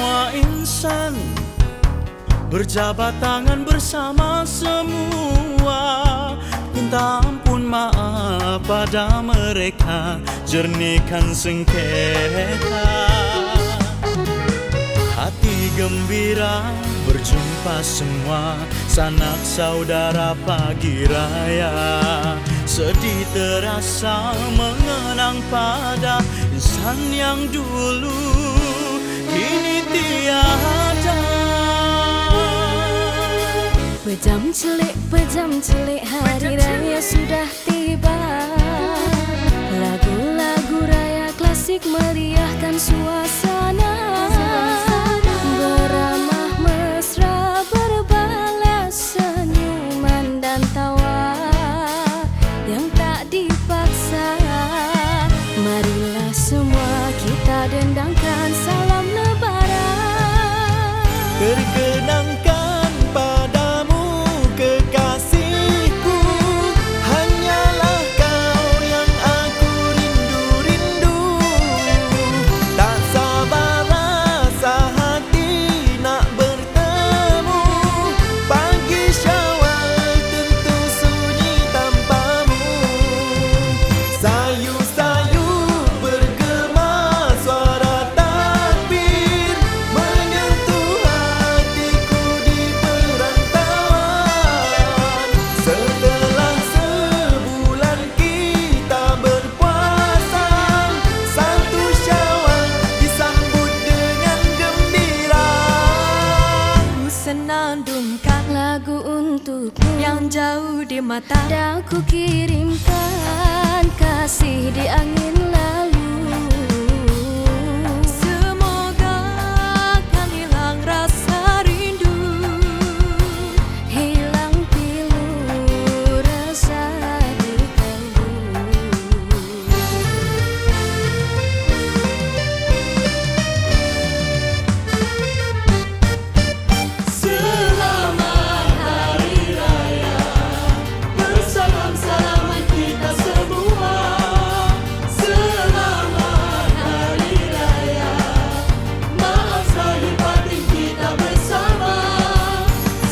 semua insan berjabat tangan bersama semua, minta ampun maaf pada mereka, jernihkan sengketa. Hati gembira berjumpa semua, sanak saudara pagi raya. Sedih terasa mengenang pada insan yang dulu kini tiada. Pejam celik hari raya sudah tiba. Lagu-lagu raya klasik meriahkan suasana. Beramah mesra berbalas senyuman dan tawa yang tak dipaksa. Marilah semua kita dendangkan salam lebaran. Terkenangkan padamu kekasihku, hanyalah kau yang aku rindu-rindu. Tak sabar rasa hati nak bertemu, pagi Syawal tentu sunyi tanpamu. Sayu-sayu bergema suara takbir, menyentuh hatiku di perantauan. Setelah sebulan kita berpuasa, satu Syawal disambut dengan gembira. Ku senandungkan lagu untukmu yang jauh di mata, dan ku kirimkan kasih di angin lalu. Semoga kan hilang rasa rindu, hilang pilu rasa di kalbu. Selamat Hari Raya, bersalam-salaman kita semua. Selamat Hari Raya, maaf zahir batin kita bersama.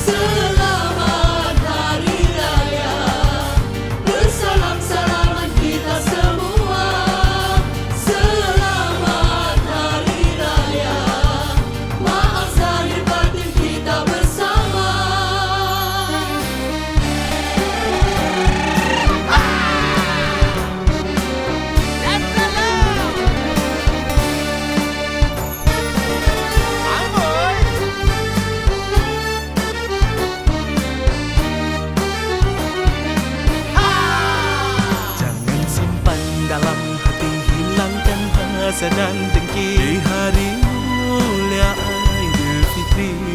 Selamat Hari Raya, bersalam-salaman kita semua. Selamat Hari Raya, maaf zahir batin kita bersama. Jangan simpan dalam hati, hilangkan hasad dan dengki di hari mulia Aidilfitri.